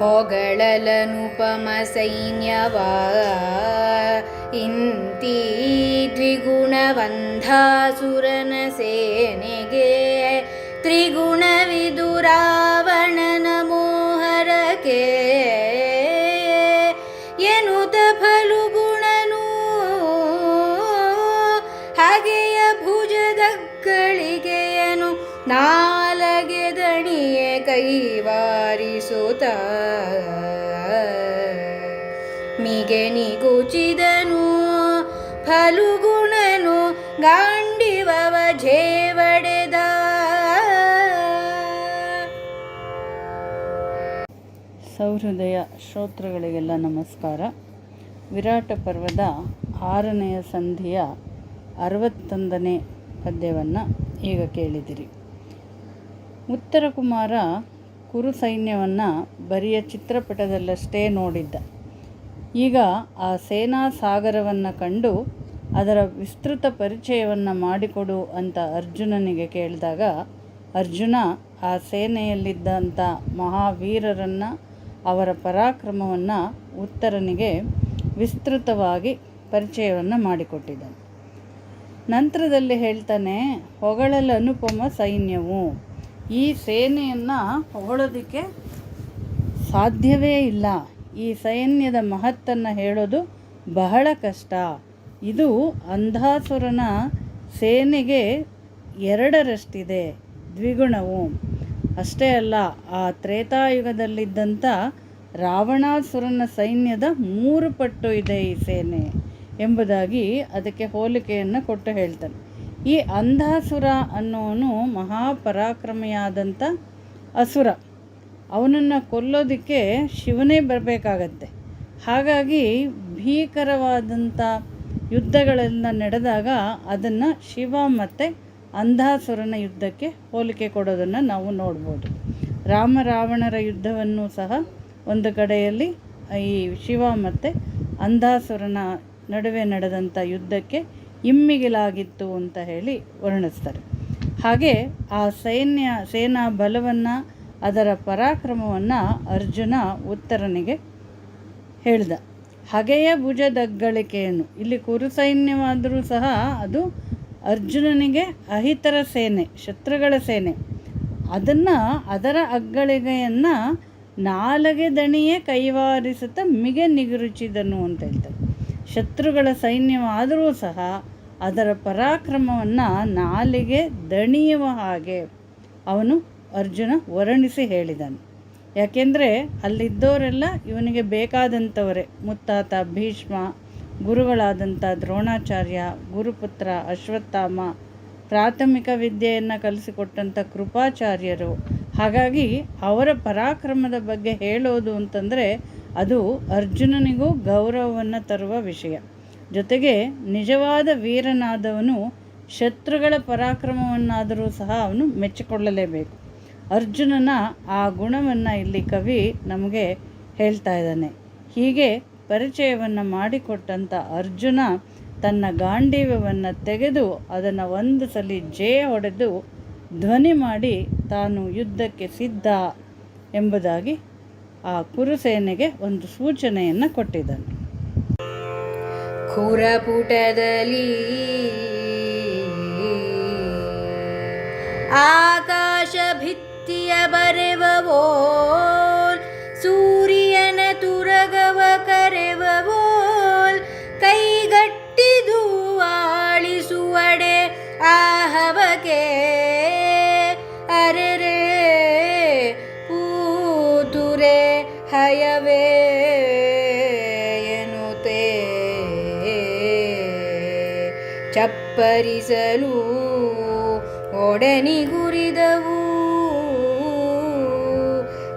ಹೊಗಳಲನುಪಮ ಸೈನ್ಯವಾ ಇಂತಿ ದ್ವಿಗುಣವಂಧಾಸುರನ ಸೇನೆಗೆ ತ್ರಿಗುಣವಿದು ರಾವಣನ ಮೋಹರಕ್ಕೆ ಎನುತ ಫಲುಗುಣನು ಹಾಗೆಯ ಭುಜದಗಳಿಗೆಯನು ನಾಲಗೆ ದಣಿಯೆ ಕೈವಾರಿಸುತ್ತ ಮಿಗೆ ನಿಗುಚಿದನು ಫಲುಗುಣನು ಗಾಂಡಿವವ ಝೇವಡೆದ. ಸೌಹೃದಯ ಶ್ರೋತೃಗಳಿಗೆಲ್ಲ ನಮಸ್ಕಾರ. ವಿರಾಟ ಪರ್ವದ 6ನೆಯ ಸಂಧಿಯ 61ನೇ ಪದ್ಯವನ್ನು ಈಗ ಕೇಳಿದಿರಿ. ಉತ್ತರ ಕುಮಾರ ಕುರು ಸೈನ್ಯವನ್ನು ಬರಿಯ ಚಿತ್ರಪಟದಲ್ಲಷ್ಟೇ ನೋಡಿದ್ದ. ಈಗ ಆ ಸೇನಾ ಸಾಗರವನ್ನು ಕಂಡು ಅದರ ವಿಸ್ತೃತ ಪರಿಚಯವನ್ನು ಮಾಡಿಕೊಡು ಅಂತ ಅರ್ಜುನನಿಗೆ ಕೇಳಿದಾಗ ಅರ್ಜುನ ಆ ಸೇನೆಯಲ್ಲಿದ್ದಂಥ ಮಹಾವೀರರನ್ನು ಅವರ ಪರಾಕ್ರಮವನ್ನು ಉತ್ತರನಿಗೆ ವಿಸ್ತೃತವಾಗಿ ಪರಿಚಯವನ್ನು ಮಾಡಿಕೊಟ್ಟಿದ್ದಾನೆ. ನಂತರದಲ್ಲಿ ಹೇಳ್ತಾನೆ, ಹೊಗಳಲು ಅನುಪಮ ಸೈನ್ಯವು, ಈ ಸೇನೆಯನ್ನು ಹೊಗಳೋದಕ್ಕೆ ಸಾಧ್ಯವೇ ಇಲ್ಲ. ಈ ಸೈನ್ಯದ ಮಹತ್ತನ್ನು ಹೇಳೋದು ಬಹಳ ಕಷ್ಟ. ಇದು ಅಂಧಾಸುರನ ಸೇನೆಗೆ 2ರಷ್ಟಿದೆ, ದ್ವಿಗುಣವು. ಅಷ್ಟೇ ಅಲ್ಲ, ಆ ತ್ರೇತಾಯುಗದಲ್ಲಿದ್ದಂಥ ರಾವಣಾಸುರನ ಸೈನ್ಯದ 3 ಪಟ್ಟು ಇದೆ ಈ ಸೇನೆ ಎಂಬುದಾಗಿ ಅದಕ್ಕೆ ಹೋಲಿಕೆಯನ್ನು ಕೊಟ್ಟು ಹೇಳ್ತಾನೆ. ಈ ಅಂಧಾಸುರ ಅನ್ನೋನು ಮಹಾಪರಾಕ್ರಮಿಯಾದಂಥ ಅಸುರ. ಅವನನ್ನು ಕೊಲ್ಲೋದಕ್ಕೆ ಶಿವನೇ ಬರಬೇಕಾಗತ್ತೆ. ಹಾಗಾಗಿ ಭೀಕರವಾದಂಥ ಯುದ್ಧಗಳೆಲ್ಲ ನಡೆದಾಗ ಅದನ್ನು ಶಿವ ಮತ್ತು ಅಂಧಾಸುರನ ಯುದ್ಧಕ್ಕೆ ಹೋಲಿಕೆ ಕೊಡೋದನ್ನು ನಾವು ನೋಡ್ಬೋದು. ರಾಮ ರಾವಣರ ಯುದ್ಧವನ್ನು ಸಹ ಒಂದು ಕಡೆಯಲ್ಲಿ ಈ ಶಿವ ಮತ್ತು ಅಂಧಾಸುರನ ನಡುವೆ ನಡೆದಂಥ ಯುದ್ಧಕ್ಕೆ ಇಮ್ಮಿಗಿಲಾಗಿತ್ತು ಅಂತ ಹೇಳಿ ವರ್ಣಿಸ್ತಾರೆ. ಹಾಗೆ ಆ ಸೇನಾ ಬಲವನ್ನು, ಅದರ ಪರಾಕ್ರಮವನ್ನು ಅರ್ಜುನ ಉತ್ತರನಿಗೆ ಹೇಳ್ದ. ಹಗೆಯ ಭುಜದಗ್ಗಳಿಕೆಯನ್ನು, ಇಲ್ಲಿ ಕುರು ಸೈನ್ಯವಾದರೂ ಸಹ ಅದು ಅರ್ಜುನನಿಗೆ ಅಹಿತರ ಸೇನೆ, ಶತ್ರುಗಳ ಸೇನೆ. ಅದರ ಅಗ್ಗಳಿಗೆಯನ್ನು ನಾಲಗೆ ದಣಿಯೇ ಕೈವಾರಿಸುತ್ತಾ ಮಿಗೆ ನಿಗುರುಚಿದನು ಅಂತ ಹೇಳ್ತಾರೆ. ಶತ್ರುಗಳ ಸೈನ್ಯವಾದರೂ ಸಹ ಅದರ ಪರಾಕ್ರಮವನ್ನು ನಾಲಿಗೆ ದಣಿಯುವ ಹಾಗೆ ಅವನು ಅರ್ಜುನ ವರ್ಣಿಸಿ ಹೇಳಿದ್ದಾನೆ. ಯಾಕೆಂದರೆ ಅಲ್ಲಿದ್ದವರೆಲ್ಲ ಇವನಿಗೆ ಬೇಕಾದಂಥವರೇ. ಮುತ್ತಾತ ಭೀಷ್ಮ, ಗುರುಗಳಾದಂಥ ದ್ರೋಣಾಚಾರ್ಯ, ಗುರುಪುತ್ರ ಅಶ್ವತ್ಥಾಮ, ಪ್ರಾಥಮಿಕ ವಿದ್ಯೆಯನ್ನು ಕಲಿಸಿಕೊಟ್ಟಂಥ ಕೃಪಾಚಾರ್ಯರು. ಹಾಗಾಗಿ ಅವರ ಪರಾಕ್ರಮದ ಬಗ್ಗೆ ಹೇಳೋದು ಅಂತಂದರೆ ಅದು ಅರ್ಜುನನಿಗೂ ಗೌರವವನ್ನು ತರುವ ವಿಷಯ. ಜೊತೆಗೆ ನಿಜವಾದ ವೀರನಾದವನು ಶತ್ರುಗಳ ಪರಾಕ್ರಮವನ್ನಾದರೂ ಸಹ ಅವನು ಮೆಚ್ಚಿಕೊಳ್ಳಲೇಬೇಕು. ಅರ್ಜುನನ ಆ ಗುಣವನ್ನು ಇಲ್ಲಿ ಕವಿ ನಮಗೆ ಹೇಳ್ತಾ ಇದ್ದಾನೆ. ಹೀಗೆ ಪರಿಚಯವನ್ನು ಮಾಡಿಕೊಟ್ಟಂಥ ಅರ್ಜುನ ತನ್ನ ಗಾಂಡೀವ್ಯವನ್ನು ತೆಗೆದು ಅದನ್ನು ಒಂದು ಸಲ ಹೊಡೆದು ಧ್ವನಿ ಮಾಡಿ ತಾನು ಯುದ್ಧಕ್ಕೆ ಸಿದ್ಧ ಎಂಬುದಾಗಿ ಆ ಕುರುಸೇನೆಗೆ ಒಂದು ಸೂಚನೆಯನ್ನು ಕೊಟ್ಟಿದ್ದಾನೆ. ಖುರಪುಟದಲ್ಲಿ ಆಕಾಶ ಭಿತ್ತಿಯ ಬರೆವವೋಲ್, ಸೂರ್ಯನ ತುರಗವ ಕರೆವವೋಲ್, ಕೈಗಟ್ಟಿದು ಆಳಿಸುವಡೆ ಆಹವಗೆ ಅರೆರೆ ಪೂತುರೆ ಹಯವೇ ಎನ್ನುತ್ತೇ ಚಪ್ಪರಿಸಲು ಒಡನಿಗುರಿದವು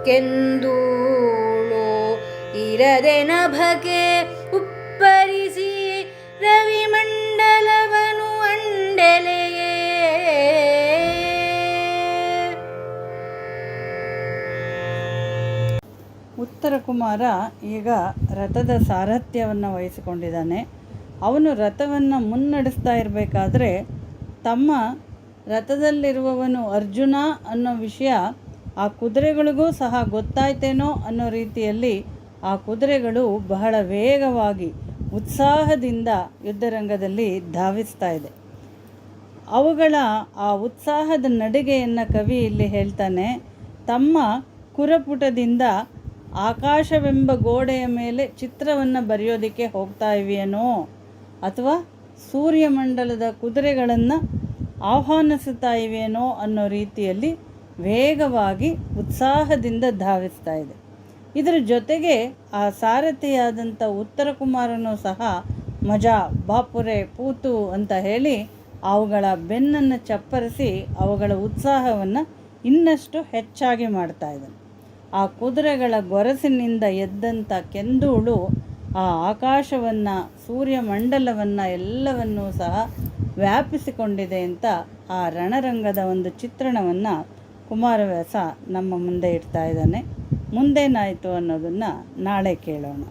ಕೆಂದೂಳು ಇರದೆ ನಭಕೆ ಉಪ್ಪರಿಸಿ ರವಿಮಂಡಲವನು ಅಂಡೆಲೆಯೇ. ಉತ್ತರ ಕುಮಾರ ಈಗ ರಥದ ಸಾರಥ್ಯವನ್ನು ವಹಿಸಿಕೊಂಡಿದ್ದಾನೆ. ಅವನು ರಥವನ್ನು ಮುನ್ನಡೆಸ್ತಾ ಇರಬೇಕಾದ್ರೆ ತಮ್ಮ ರಥದಲ್ಲಿರುವವನು ಅರ್ಜುನ ಅನ್ನೋ ವಿಷಯ ಆ ಕುದುರೆಗಳಿಗೂ ಸಹ ಗೊತ್ತಾಯ್ತೇನೋ ಅನ್ನೋ ರೀತಿಯಲ್ಲಿ ಆ ಕುದುರೆಗಳು ಬಹಳ ವೇಗವಾಗಿ ಉತ್ಸಾಹದಿಂದ ಯುದ್ಧರಂಗದಲ್ಲಿ ಧಾವಿಸ್ತಾ ಇದೆ. ಅವುಗಳ ಆ ಉತ್ಸಾಹದ ನಡಿಗೆಯನ್ನು ಕವಿ ಇಲ್ಲಿ ಹೇಳ್ತಾನೆ. ತಮ್ಮ ಕುರಪುಟದಿಂದ ಆಕಾಶವೆಂಬ ಗೋಡೆಯ ಮೇಲೆ ಚಿತ್ರವನ್ನು ಬರೆಯೋದಕ್ಕೆ ಹೋಗ್ತಾ ಇವೆಯೇನೋ, ಅಥವಾ ಸೂರ್ಯಮಂಡಲದ ಕುದುರೆಗಳನ್ನು ಆಹ್ವಾನಿಸುತ್ತಾ ಇವೆಯೇನೋ ಅನ್ನೋ ರೀತಿಯಲ್ಲಿ ವೇಗವಾಗಿ ಉತ್ಸಾಹದಿಂದ ಧಾವಿಸ್ತಾ ಇದೆ. ಇದರ ಜೊತೆಗೆ ಆ ಸಾರಥಿಯಾದಂಥ ಉತ್ತರಕುಮಾರನೂ ಸಹ ಮಜಾ, ಬಾಪುರೆ, ಪೂತು ಅಂತ ಹೇಳಿ ಅವುಗಳ ಬೆನ್ನನ್ನು ಚಪ್ಪರಿಸಿ ಅವುಗಳ ಉತ್ಸಾಹವನ್ನು ಇನ್ನಷ್ಟು ಹೆಚ್ಚಾಗಿ ಮಾಡ್ತಾ ಇದ್ದಾನೆ. ಆ ಕುದುರೆಗಳ ಗೊರಸಿನಿಂದ ಎದ್ದಂಥ ಕೆಂಧೂಳು ಆ ಆಕಾಶವನ್ನು, ಸೂರ್ಯಮಂಡಲವನ್ನು ಎಲ್ಲವನ್ನೂ ಸಹ ವ್ಯಾಪಿಸಿಕೊಂಡಿದೆ ಅಂತ ಆ ರಣರಂಗದ ಒಂದು ಚಿತ್ರಣವನ್ನು ಕುಮಾರವ್ಯಾಸ ನಮ್ಮ ಮುಂದೆ ಇಡ್ತಾ ಇದ್ದಾನೆ. ಮುಂದೇನಾಯಿತು ಅನ್ನೋದನ್ನು ನಾಳೆ ಕೇಳೋಣ.